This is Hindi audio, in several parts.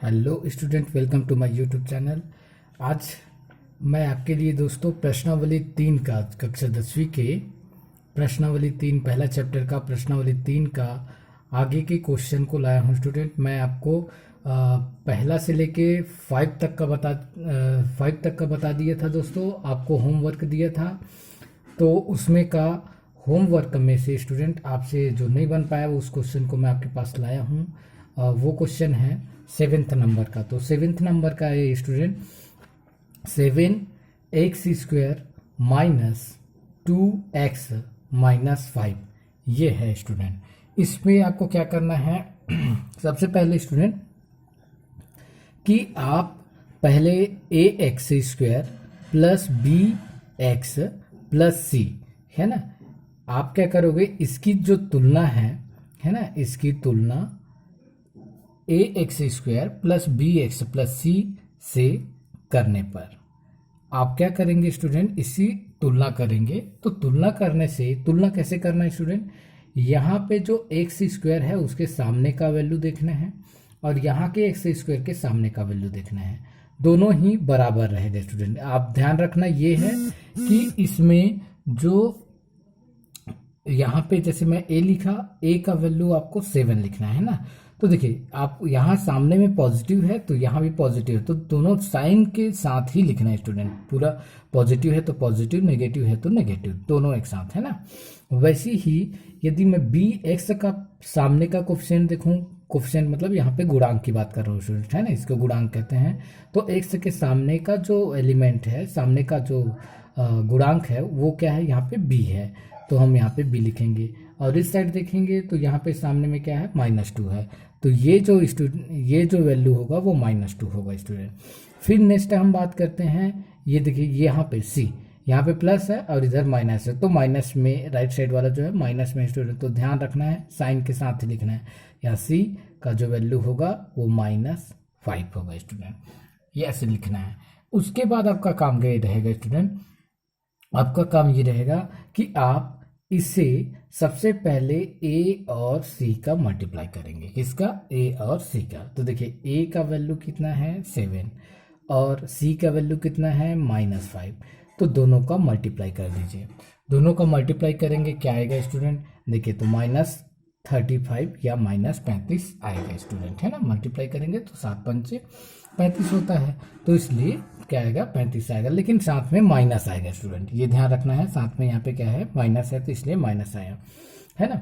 Hello student, welcome to my YouTube channel. आज मैं आपके लिए दोस्तों प्रश्नावली 3 का कक्षा 10वीं के प्रश्नावली 3 पहला चैप्टर का प्रश्नावली 3 का आगे के क्वेश्चन को लाया हूं। स्टूडेंट, मैं आपको पहला से लेके 5 तक का बता दिया था दोस्तों। आपको होमवर्क दिया था, तो उसमें का होमवर्क में से स्टूडेंट आपसे जो नहीं बन पाया उस क्वेश्चन को मैं आपके पास लाया हूँ। वो क्वेश्चन है 7th नंबर का। तो 7th नंबर का है student 7x² minus 2x minus 5। ये है स्टूडेंट। इसमें आपको क्या करना है सबसे पहले स्टूडेंट कि आप पहले ax² plus bx plus c है ना, आप क्या करोगे, इसकी जो तुलना है ना, इसकी तुलना ax² plus bx plus c से करने पर आप क्या करेंगे स्टूडेंट, इसी तुलना करेंगे। तो तुलना करने से तुलना कैसे करना है स्टूडेंट, यहाँ पे जो x² है उसके सामने का वैल्यू देखना है और यहाँ के x² के सामने का वैल्यू देखना है। दोनों ही बराबर रहेगा स्टूडेंट। आप ध्यान रखना ये है कि इसमें जो यहाँ पे जैसे मैं a लिखा, a का वैल्यू आपको 7 लिखना है ना। तो देखिए, आप यहाँ सामने में पॉजिटिव है तो यहाँ भी पॉजिटिव है, तो दोनों साइन के साथ ही लिखना है स्टूडेंट। पूरा पॉजिटिव है तो पॉजिटिव, नेगेटिव है तो नेगेटिव, दोनों एक साथ है ना। वैसे ही यदि मैं bx का सामने का कोफिशिएंट देखूं, कोफिशिएंट मतलब यहाँ पे गुणांक की बात कर रहा हूँ स्टूडेंट, है ना, इसको गुणांक कहते हैं। तो x के सामने का जो एलिमेंट है, सामने का जो गुणांक है वो क्या है, यहाँ पे b है, तो हम यहाँ पे b लिखेंगे। और इस साइड देखेंगे तो यहाँ पे सामने में क्या है, -2 है, तो ये जो वैल्यू होगा वो -2 होगा स्टूडेंट। फिर नेक्स्ट हम बात करते हैं, ये देखिए यहाँ पे c, यहाँ पे प्लस है और इधर माइनस है, तो माइनस में राइट साइड वाला जो है माइनस में स्टूडेंट, तो ध्यान रखना है साइन के साथ ही लिखना है। यहाँ c का जो वैल्यू होगा वो -5 होगा स्टूडेंट, ये ऐसे लिखना है। उसके बाद आपका काम ये रहेगा स्टूडेंट, आपका काम ये रहेगा कि आप इसे सबसे पहले a और c का मल्टीप्लाई करेंगे। किसका, a और c का। तो देखिए a का वैल्यू कितना है 7 और c का वैल्यू कितना है -5, तो दोनों का मल्टीप्लाई कर दीजिए। दोनों का मल्टीप्लाई करेंगे क्या आएगा स्टूडेंट, देखिए तो -35 या -35 आएगा स्टूडेंट, है ना। मल्टीप्लाई करेंगे तो 7 पंचे 35 होता है, तो इसलिए क्या आएगा 35 आएगा, लेकिन साथ में माइनस आएगा स्टूडेंट, ये ध्यान रखना है। साथ में यहाँ पे क्या है, माइनस है, तो इसलिए माइनस आया, है ना।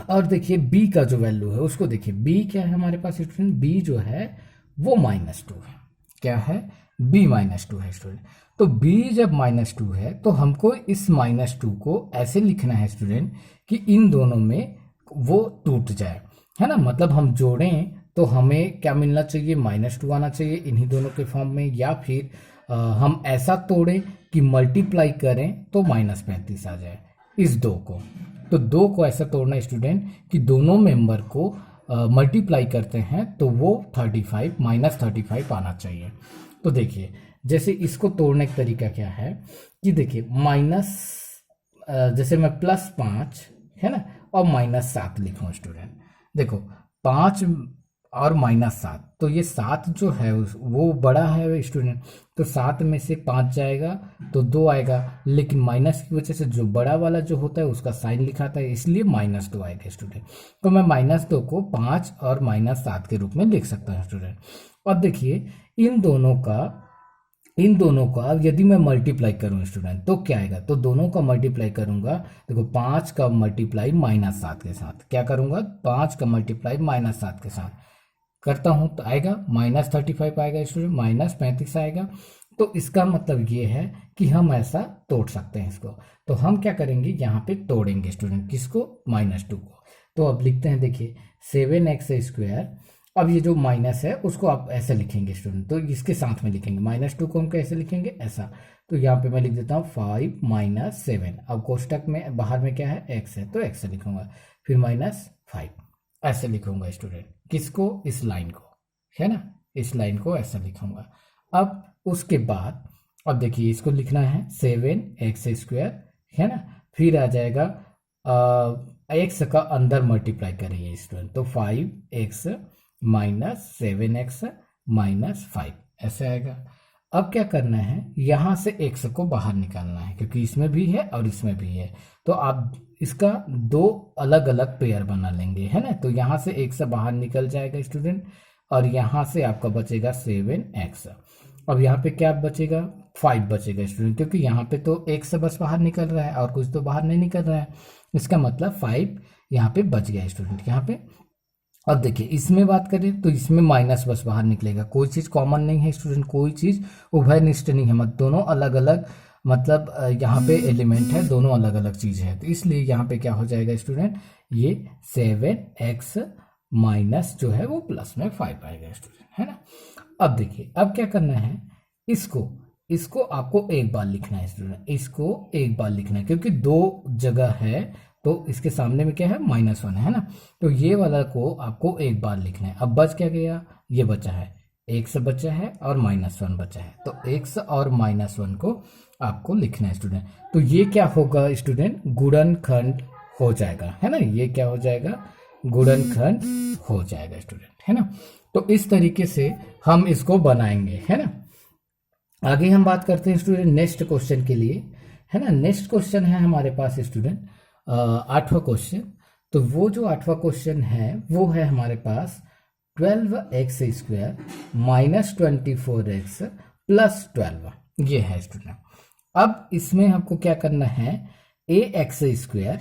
और देखिए b का जो वैल्यू है उसको देखिए, b क्या है हमारे पास स्टूडेंट, b जो है वो -2 है। क्या है, b -2 है स्टूडेंट। तो b जब -2 है तो हमको इस -2 को ऐसे लिखना है स्टूडेंट कि इन दोनों में वो टूट जाए, है ना। मतलब हम जोड़ें तो हमें क्या मिलना चाहिए, -2 आना चाहिए इन्हीं दोनों के फॉर्म में, या फिर हम ऐसा तोड़ें कि मल्टीप्लाई करें तो -35 आ जाए इस दो को। तो दो को ऐसा तोड़ना स्टूडेंट कि दोनों मेंबर को मल्टीप्लाई करते हैं तो वो 35 -35 आना चाहिए। तो देखिए, जैसे इसको तोड़ने का तरीका क्या है कि देखिए जैसे मैं +5 है ना और -7 लिखूं स्टूडेंट। देखो 5 और -7, तो ये 7 जो है वो बड़ा है स्टूडेंट, तो 7 में से 5 जाएगा तो 2 आएगा, लेकिन माइनस की वजह से जो बड़ा वाला जो होता है उसका साइन लिखाता है, इसलिए -2 आएगा स्टूडेंट। तो मैं -2 को 5 और -7 के रूप में लिख सकता हूँ स्टूडेंट। और देखिए इन दोनों का यदि मैं मल्टीप्लाई करूं स्टूडेंट तो क्या आएगा, तो दोनों का मल्टीप्लाई करूंगा, देखो 5 का मल्टीप्लाई -7 के साथ, क्या करूंगा, 5 का मल्टीप्लाई -7 के साथ करता हूं तो आएगा -35 आएगा स्टूडेंट, -35 आएगा। तो इसका मतलब ये है कि हम ऐसा तोड़ सकते हैं इसको। तो हम क्या करेंगे, यहाँ पे तोड़ेंगे स्टूडेंट, किसको, -2 को। तो अब लिखते हैं, देखिए 7x²। अब ये जो माइनस है उसको आप ऐसे लिखेंगे स्टूडेंट, तो इसके साथ में लिखेंगे, -2 को हम कैसे लिखेंगे, ऐसा। तो यहाँ पे मैं लिख देता हूँ 5 - 7। अब कोष्टक में बाहर में क्या है, x है, तो x से लिखूंगा, फिर -5 ऐसे लिखूंगा स्टूडेंट। किसको, इस लाइन को, है ना, इस लाइन को ऐसा लिखूंगा। अब उसके बाद अब देखिए इसको लिखना है 7x², है ना, फिर आ जाएगा x का अंदर मल्टीप्लाई करिए स्टूडेंट, तो 5x माइनस 7x माइनस 5 ऐसे आएगा। अब क्या करना है, यहाँ से x को बाहर निकालना है क्योंकि इसमें भी है और इसमें भी है, तो आप इसका दो अलग अलग पेयर बना लेंगे, है ना। तो यहाँ से x बाहर निकल जाएगा स्टूडेंट, और यहाँ से आपका बचेगा 7x। अब यहाँ पे क्या बचेगा, 5 बचेगा स्टूडेंट, क्योंकि यहाँ पे तो x बस बाहर निकल रहा है और कुछ तो बाहर नहीं निकल रहा है, इसका मतलब 5 यहाँ पे बच गया स्टूडेंट यहाँ पे। अब देखिए इसमें बात करें तो इसमें माइनस बस बाहर निकलेगा, कोई चीज़ कॉमन नहीं है स्टूडेंट, कोई चीज़ उभयनिष्ठ नहीं है, मत दोनों अलग अलग मतलब यहाँ पे एलिमेंट है, दोनों अलग अलग चीज़ है, तो इसलिए यहाँ पे क्या हो जाएगा स्टूडेंट, ये 7x माइनस जो है वो प्लस में 5 आएगा स्टूडेंट, है ना। अब देखिए अब क्या करना है, इसको आपको एक बार लिखना है स्टूडेंट, इसको एक बार लिखना है क्योंकि दो जगह है, तो इसके सामने में क्या है, -1 है ना, तो ये वाला को आपको एक बार लिखना है। अब बच क्या गया, ये बचा है, x बचा है और -1 बचा है, तो x और -1 को आपको लिखना है स्टूडेंट। तो ये क्या होगा स्टूडेंट, गुणनखंड हो जाएगा, है ना, ये क्या हो जाएगा, गुणनखंड हो जाएगा स्टूडेंट, है ना। तो इस तरीके से हम इसको बनाएंगे, है ना। आगे हम बात करते हैं स्टूडेंट नेक्स्ट क्वेश्चन के लिए, है ना। नेक्स्ट क्वेश्चन है हमारे पास स्टूडेंट 8वां क्वेश्चन। तो वो जो 8वां क्वेश्चन है वो है हमारे पास 12x² माइनस 24x प्लस 12, ये है स्टूडेंट। अब इसमें हमको क्या करना है, ax²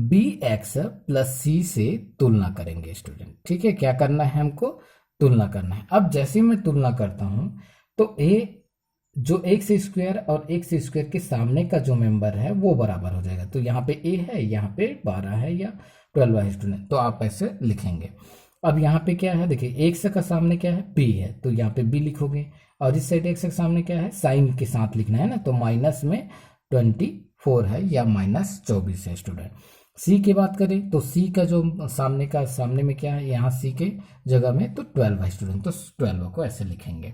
bx प्लस c से तुलना करेंगे स्टूडेंट, ठीक है, क्या करना है हमको, तुलना करना है। अब जैसे मैं तुलना करता हूं तो a जो x² और x² के सामने का जो मेंबर है वो बराबर हो जाएगा, तो यहाँ पे a है, यहाँ पे 12 है या 12 है स्टूडेंट, तो आप ऐसे लिखेंगे। अब यहाँ पे क्या है, देखिए x का सामने क्या है, b है, तो यहाँ पे b लिखोगे, और इस साइड x के सामने क्या है, साइन के साथ लिखना है ना, तो माइनस में 24 है या -24 है स्टूडेंट। c की बात करें तो c का जो सामने में क्या है, यहाँ c के जगह में तो 12 है स्टूडेंट, तो 12 को ऐसे लिखेंगे,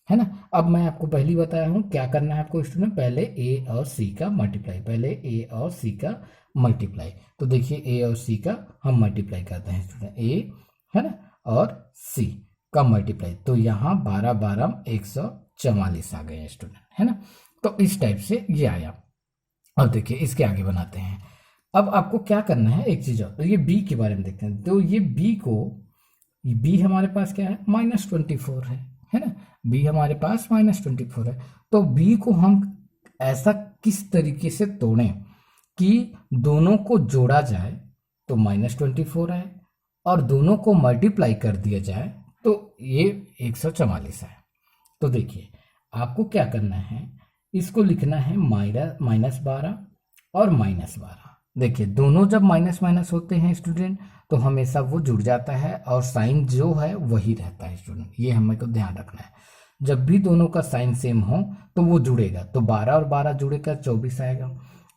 है ना। अब मैं आपको पहले बताया हूँ क्या करना है आपको स्टूडेंट, पहले a और c का मल्टीप्लाई, पहले a और c का मल्टीप्लाई। तो देखिए a और c का हम मल्टीप्लाई करते हैं स्टूडेंट, a है ना और c का मल्टीप्लाई, तो यहाँ 12 12 144 आ गए स्टूडेंट, है ना। तो इस टाइप से ये आया। अब देखिए इसके आगे बनाते हैं। अब आपको क्या करना है, एक चीज और, तो ये b के बारे में देखते हैं। तो ये b हमारे पास क्या है, -24 है ना, b हमारे पास -24 है। तो b को हम ऐसा किस तरीके से तोड़ें कि दोनों को जोड़ा जाए तो -24 आए, और दोनों को मल्टीप्लाई कर दिया जाए तो ये 144 है। तो देखिए आपको क्या करना है, इसको लिखना है -12 और -12। देखिए दोनों जब माइनस माइनस होते हैं स्टूडेंट तो हमेशा वो जुड़ जाता है और साइन जो है वही रहता है स्टूडेंट, ये हमें को ध्यान रखना है। जब भी दोनों का साइन सेम हो तो वो जुड़ेगा, तो 12 और 12 जुड़ेगा 24 आएगा,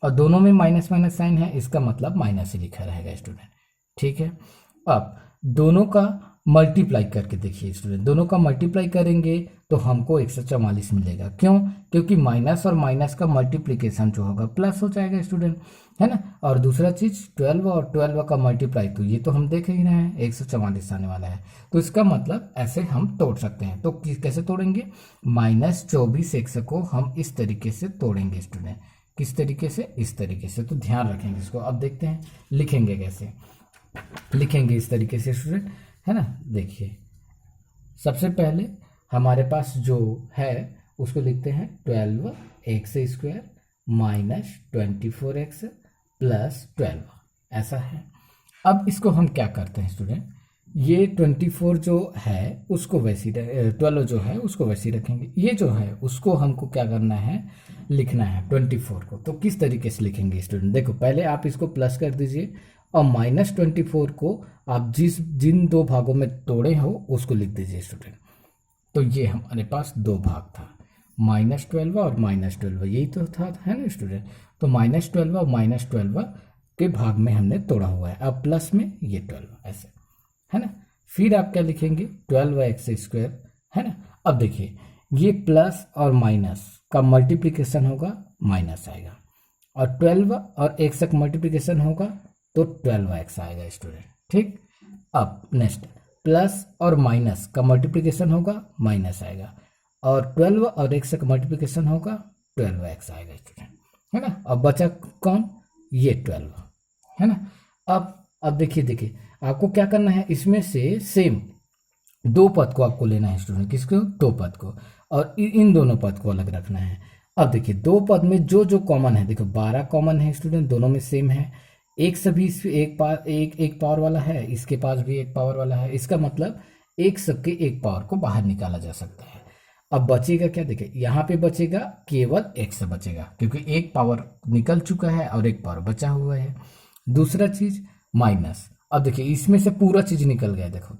और दोनों में माइनस माइनस साइन है, इसका मतलब माइनस ही लिखा रहेगा स्टूडेंट, ठीक है। अब दोनों का मल्टीप्लाई करके देखिए स्टूडेंट, दोनों का मल्टीप्लाई करेंगे तो हमको 144 मिलेगा, क्यों, क्योंकि माइनस और माइनस का मल्टीप्लिकेशन जो होगा प्लस हो जाएगा स्टूडेंट, है ना। और दूसरा चीज 12 और 12 का मल्टीप्लाई, तो ये तो हम देख ही रहे हैं 144 आने वाला है, तो इसका मतलब ऐसे हम तोड़ सकते हैं। तो कैसे तोड़ेंगे, -24x को हम इस तरीके से तोड़ेंगे स्टूडेंट, किस तरीके से, इस तरीके से, तो ध्यान रखेंगे इसको। अब देखते हैं लिखेंगे कैसे, लिखेंगे इस तरीके से स्टूडेंट, है ना। देखिए सबसे पहले हमारे पास जो है उसको लिखते हैं 12x² माइनस 24x प्लस 12, ऐसा है। अब इसको हम क्या करते हैं स्टूडेंट, ये 24 जो है उसको वैसी 12 जो है उसको वैसी रखेंगे, ये जो है उसको हमको क्या करना है, लिखना है 24 को। तो किस तरीके से लिखेंगे स्टूडेंट, देखो पहले आप इसको प्लस कर दीजिए और -24 को आप जिन दो भागों में तोड़े हो उसको लिख दीजिए स्टूडेंट। तो ये हमारे पास दो भाग था, -12 और -12, यही तो था, है ना स्टूडेंट। तो -12 और -12 के भाग में हमने तोड़ा हुआ है, अब प्लस में ये 12 ऐसे, है ना। फिर आप क्या लिखेंगे 12x², है ना। अब देखिए ये प्लस और माइनस का मल्टीप्लिकेशन होगा, माइनस आएगा, और 12 और x का मल्टीप्लिकेशन होगा तो 12x आएगा स्टूडेंट, ठीक। अब नेक्स्ट प्लस और माइनस का मल्टीप्लिकेशन होगा, माइनस आएगा, और 12 और x का मल्टीप्लिकेशन होगा, 12x आएगा स्टूडेंट, है ना। अब बचा कौन, ये 12, है ना। अब देखिए आपको क्या करना है, इसमें से सेम दो पद को आपको लेना है स्टूडेंट, किसको, दो पद को, और इन दोनों पद को अलग रखना है। अब देखिए दो पद में जो जो कॉमन है, देखो 12 कॉमन है स्टूडेंट, दोनों में सेम है, एक सभी एक पावर वाला है, इसके पास भी एक पावर वाला है, इसका मतलब एक सबके एक पावर को बाहर निकाला जा सकता है। अब बचेगा क्या, देखिए यहाँ पे बचेगा केवल x बचेगा, क्योंकि एक पावर निकल चुका है और एक पावर बचा हुआ है। दूसरा चीज माइनस, अब देखिए इसमें से पूरा चीज निकल गया, देखो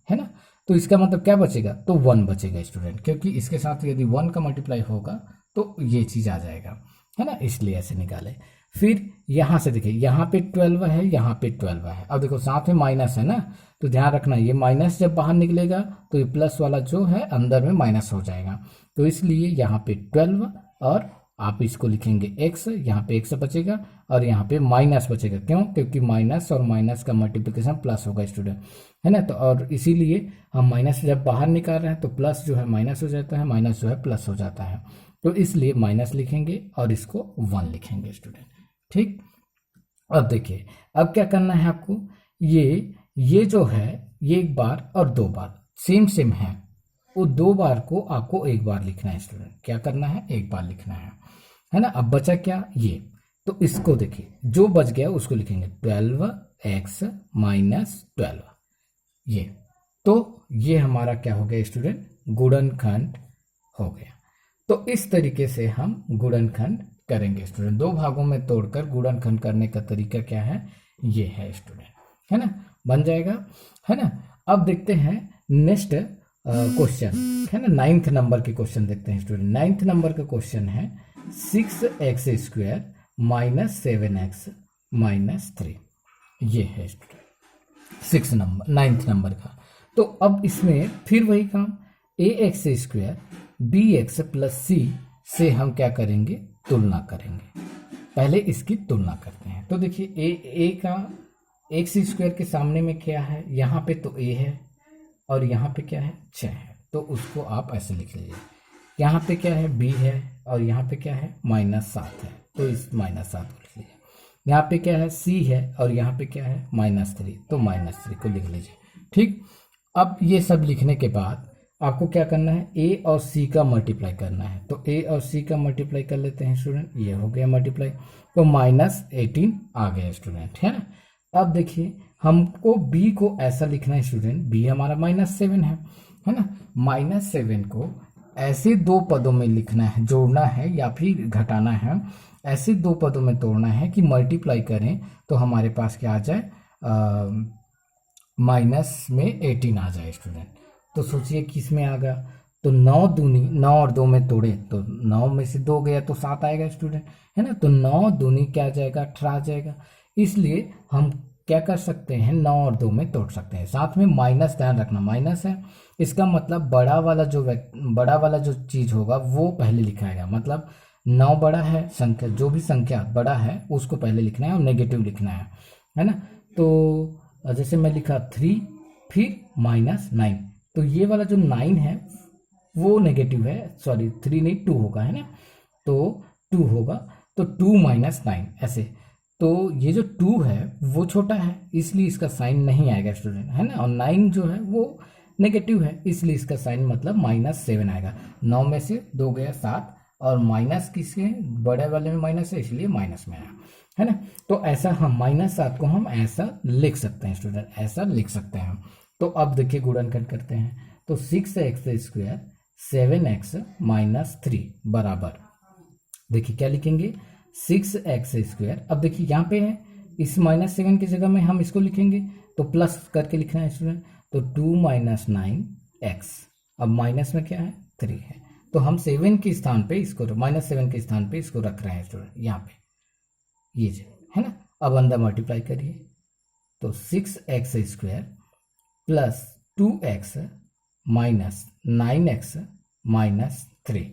है ना, तो इसका मतलब क्या बचेगा, तो 1 बचेगा स्टूडेंट, क्योंकि इसके साथ यदि 1 का मल्टीप्लाई होगा तो ये चीज आ जाएगा, है ना, इसलिए ऐसे निकाले। फिर यहाँ से देखिए यहाँ पे 12 है, यहाँ पे 12 है, अब देखो साथ में माइनस है ना, तो ध्यान रखना ये माइनस जब बाहर निकलेगा तो ये प्लस वाला जो है अंदर में माइनस हो जाएगा, तो इसलिए यहाँ पे 12 और आप इसको लिखेंगे x, यहाँ पे x बचेगा और यहाँ पे माइनस बचेगा, क्यों, क्योंकि माइनस और माइनस का मल्टीप्लिकेशन प्लस होगा स्टूडेंट, है ना। तो और इसीलिए हम माइनस जब बाहर निकाल रहे हैं तो प्लस जो है माइनस हो जाता है, माइनस जो है प्लस हो जाता है, तो इसलिए माइनस लिखेंगे और इसको 1 लिखेंगे स्टूडेंट, ठीक। अब देखिए अब क्या करना है आपको, ये जो है ये एक बार और दो बार सेम है, वो दो बार को आपको एक बार लिखना है स्टूडेंट, क्या करना है, एक बार लिखना है ना। अब बचा क्या, ये, तो इसको देखिए जो बच गया उसको लिखेंगे 12x माइनस 12, ये, तो ये हमारा क्या हो गया स्टूडेंट, गुणनखंड हो गया। तो इस तरीके से हम गुणनखंड करेंगे स्टूडेंट, दो भागों में तोड़कर गुणनखंड करने का तरीका क्या है, ये है स्टूडेंट, है ना, बन जाएगा, है ना। अब देखते हैं नेक्स्ट क्वेश्चन, है ना, 9th नंबर के क्वेश्चन देखते हैं स्टूडेंट। 9th नंबर का क्वेश्चन है 6x square minus 7x minus 3, ये है स्टूडेंट 9th नंबर का। तो अब इसमें फिर वही काम, ax square bx plus c से हम क्या करेंगे, तुलना करेंगे। पहले इसकी तुलना करते हैं, तो देखिए a का x स्क्वायर के सामने में क्या है, यहाँ पे तो a है और यहाँ पे क्या है, 6 है, तो उसको आप ऐसे लिख लीजिए। यहाँ पे क्या है, b है और यहाँ पे क्या है, -7 है, तो इस -7 को लिख लीजिए। यहाँ पे क्या है, c है और यहाँ पे क्या है, -3, तो -3 को लिख लीजिए, ठीक। अब ये सब लिखने के बाद आपको क्या करना है, a और c का मल्टीप्लाई करना है, तो a और c का मल्टीप्लाई कर लेते हैं स्टूडेंट, ये हो गया मल्टीप्लाई, तो -18 आ गया स्टूडेंट, है ना। अब देखिए हमको b को ऐसा लिखना है स्टूडेंट, b हमारा -7 है ना, -7 को ऐसे दो पदों में लिखना है, जोड़ना है या फिर घटाना है, ऐसे दो पदों में तोड़ना है कि मल्टीप्लाई करें तो हमारे पास क्या आ जाए, माइनस में 18 आ जाए स्टूडेंट। तो सोचिए किस में आ गया, तो 9 और 2 में तोड़े तो 9 में से 2 गया तो 7 आएगा स्टूडेंट, है ना। तो 9 दूनी क्या आ जाएगा, 18 आ जाएगा। इसलिए हम क्या कर सकते हैं, 9 और 2 में तोड़ सकते हैं। साथ में माइनस, ध्यान रखना माइनस है, इसका मतलब बड़ा वाला जो चीज होगा वो पहले लिखाएगा, मतलब 9 बड़ा है संख्या, जो भी संख्या बड़ा है उसको पहले लिखना है और नेगेटिव लिखना है ना। तो जैसे मैं लिखा 3 फिर -9, तो ये वाला जो 9 है वो नेगेटिव है, सॉरी 3 नहीं 2 होगा, है ना, तो 2 होगा, तो 2 - 9 ऐसे, तो ये जो 2 है वो छोटा है इसलिए इसका साइन नहीं आएगा स्टूडेंट, है ना, और 9 जो है वो नेगेटिव है इसलिए इसका साइन मतलब -7 आएगा। 9 में से 2 गया 7 और माइनस किसके, बड़े वाले में माइनस है इसलिए माइनस में आया, है ना। तो ऐसा हम -7 को हम ऐसा लिख सकते हैं स्टूडेंट, ऐसा लिख सकते हैं। तो अब देखिए गुणनखंड करते हैं, तो 6x स्क्वायर 7x माइनस 3 बराबर, देखिए क्या लिखेंगे, 6x स्क्वायर। अब देखिए यहाँ पे है, इस -7 की जगह में हम इसको लिखेंगे तो प्लस करके लिखना है स्टूडेंट, तो 2 - 9x, अब माइनस में क्या है, 3 है, तो हम 7 के स्थान पे इसको, -7 के स्थान पे इसको रख रहे हैं स्टूडेंट, यहाँ पे ये जो है ना। अब अंदर मल्टीप्लाई करिए, तो 6x square plus 2x minus 9x minus 3।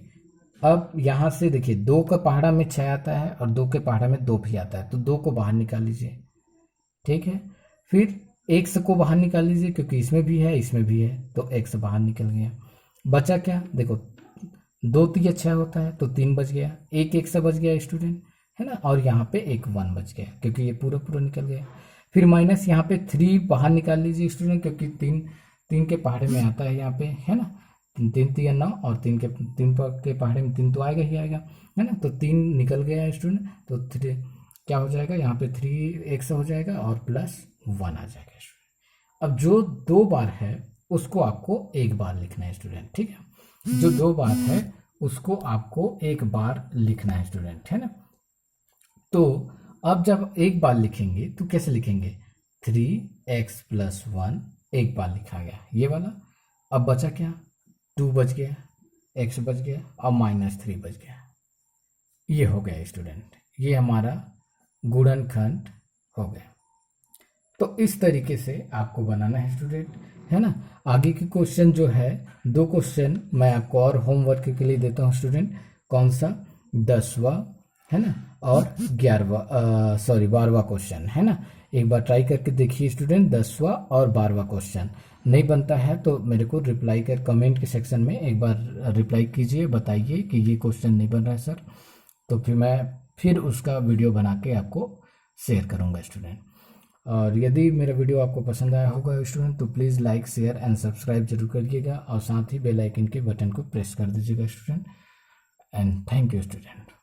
अब यहाँ से देखिए 2 का पहाड़ा में 6 आता है और 2 के पहाड़ा में 2 भी आता है, तो 2 को बाहर निकाल लीजिए, ठीक है। फिर एक्स को बाहर निकाल लीजिए क्योंकि इसमें भी है इसमें भी है, तो एक्स बाहर निकल गया। बचा क्या, देखो 2 3 6 होता है तो 3 बच गया, एक एक से बच गया स्टूडेंट, है ना। और यहाँ पे एक 1 बच गया क्योंकि ये पूरा पूरा निकल गया। फिर माइनस यहाँ पे 3 बाहर निकाल लीजिए स्टूडेंट, क्योंकि 3 3 के पहाड़े में आता है यहाँ पे, है ना। 3 3 9 और 3 के पहाड़े में 3 तो आएगा ही आएगा, है ना। तो 3 निकल गया है स्टूडेंट, तो 3 क्या हो जाएगा, यहाँ पे 3 एक्स हो जाएगा और प्लस 1 आ जाएगा स्टूडेंट। अब जो 2 बार है उसको आपको एक बार लिखना है स्टूडेंट, ठीक है। जो 2 बार है उसको आपको एक बार लिखना है स्टूडेंट, है ना। तो अब जब एक बार लिखेंगे तो कैसे लिखेंगे, 3x+1 एक बार लिखा गया ये वाला। अब बचा क्या, 2 बच गया, x बच गया और -3 बच गया। ये हो गया स्टूडेंट, ये हमारा गुणनखंड हो गया। तो इस तरीके से आपको बनाना है स्टूडेंट, है ना। आगे के क्वेश्चन जो है 2 क्वेश्चन मैं आपको और होमवर्क के लिए देता हूँ स्टूडेंट। कौन सा, 10वां, है ना, और 12वां क्वेश्चन, है ना। एक बार ट्राई करके देखिए स्टूडेंट, 10वां और 12वां क्वेश्चन। नहीं बनता है तो मेरे को रिप्लाई कर कमेंट के सेक्शन में एक बार रिप्लाई कीजिए, बताइए कि ये क्वेश्चन नहीं बन रहा है सर, तो फिर मैं फिर उसका वीडियो बना के आपको शेयर करूँगा स्टूडेंट। और यदि मेरा वीडियो आपको पसंद आया होगा स्टूडेंट तो please like share and subscribe जरूर करिएगा और साथ ही बेल आइकन के बटन को प्रेस कर दीजिएगा student. And thank you student.